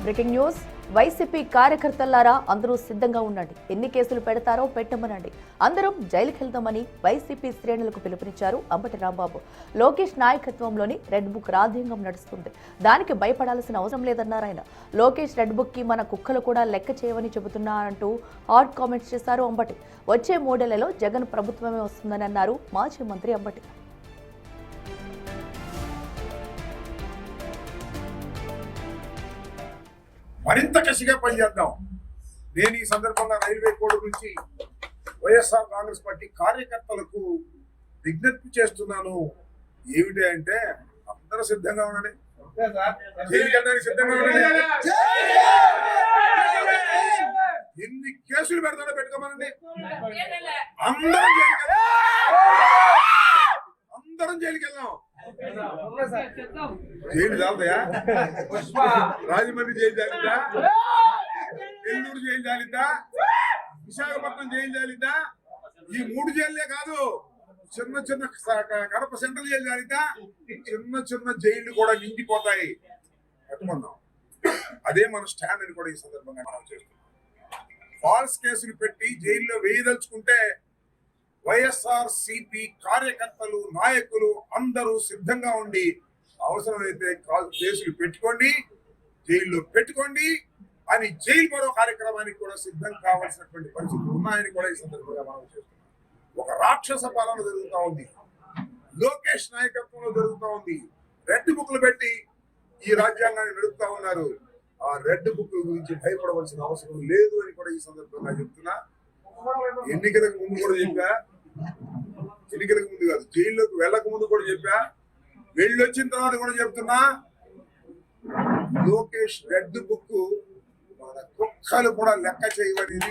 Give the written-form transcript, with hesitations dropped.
Breaking news YCP కార్యకర్తలారా అందరూ సిద్ధంగా ఉండండి. ఎన్ని కేసులు పెడతారో పెట్టమనండి. అందరం జైలుకి వెళ్దామని వైసీపీ శ్రేణులకు పిలుపునిచ్చారు అంబటి రాంబాబు. లోకేష్ నాయకత్వంలోని రెడ్ బుక్ రాజ్యాంగం నడుస్తుంది. దానికి భయపడాల్సిన అవసరం లేదన్నారు ఆయన. లోకేష్ రెడ్ బుక్ కి మన కుక్కలు కూడా లెక్క చేయవని చెబుతున్నారంటూ హాట్ కామెంట్స్ చేశారు అంబటి. వచ్చే 3 నెలల్లో జగన్ ప్రభుత్వమే వస్తుందని అన్నారు మాజీ మంత్రి అంబటి. మరింత కసిగా పనిచేద్దాం. నేను ఈ సందర్భంగా రైల్వే కోడ్ నుంచి వైఎస్ఆర్ కాంగ్రెస్ పార్టీ కార్యకర్తలకు విజ్ఞప్తి చేస్తున్నాను. ఏమిటి అంటే అందరూ సిద్ధంగా ఉండండి. జైలుకి సిద్ధంగా ఉండండి. ఎన్ని కేసులు పెడతాడో పెట్టుకోమనండి. అందరం జైలుకి వెళ్దాం. జైలు చాలదయా? రాజమండ్రి జైలు చాలిద్దా? నెల్లూరు జైలు చాలిద్దా? విశాఖపట్నం జైలు చాలిద్దా? ఈ 3 జైళ్ళే కాదు, చిన్న చిన్న కడప సెంట్రల్ జైలు చాలిద్దా? చిన్న చిన్న జైళ్లు కూడా నిండిపోతాయి. కట్టుకుందాం. అదే మన స్టాండ్ అని కూడా ఈ సందర్భంగా మనం చేస్తున్నాం. ఫాల్స్ కేసులు పెట్టి జైల్లో వేయదలుచుకుంటే వైఎస్ఆర్ సిపి కార్యకర్తలు, నాయకులు అందరూ సిద్ధంగా ఉండి అవసరమైతే కేసులు పెట్టుకోండి, జైల్లో పెట్టుకోండి అని జైలు మరో కార్యక్రమానికి కూడా సిద్ధం కావాల్సినటువంటి పరిస్థితులు ఉన్నాయని కూడా ఈ సందర్భంగా మనం చేస్తున్నాం. ఒక రాక్షస పాలన జరుగుతూ ఉంది. లోకేష్ నాయకత్వంలో జరుగుతూ ఉంది. రెడ్ బుక్లు పెట్టి ఈ రాజ్యాంగాన్ని నడుపుతా ఉన్నారు. ఆ రెడ్ బుక్ గురించి భయపడవలసిన అవసరం లేదు అని కూడా ఈ సందర్భంగా చెప్తున్నా. ఎన్నికలకు ముందు కూడా చెప్పా, ఎన్నికలకు ముందు కాదు, జైల్లోకి వెళ్ళక ముందు కూడా చెప్పా, వెళ్ళొచ్చిన తర్వాత కూడా చెప్తున్నా. లోకేష్ రెడ్ బుక్ మన కుక్కలు కూడా లెక్క చేయవనేది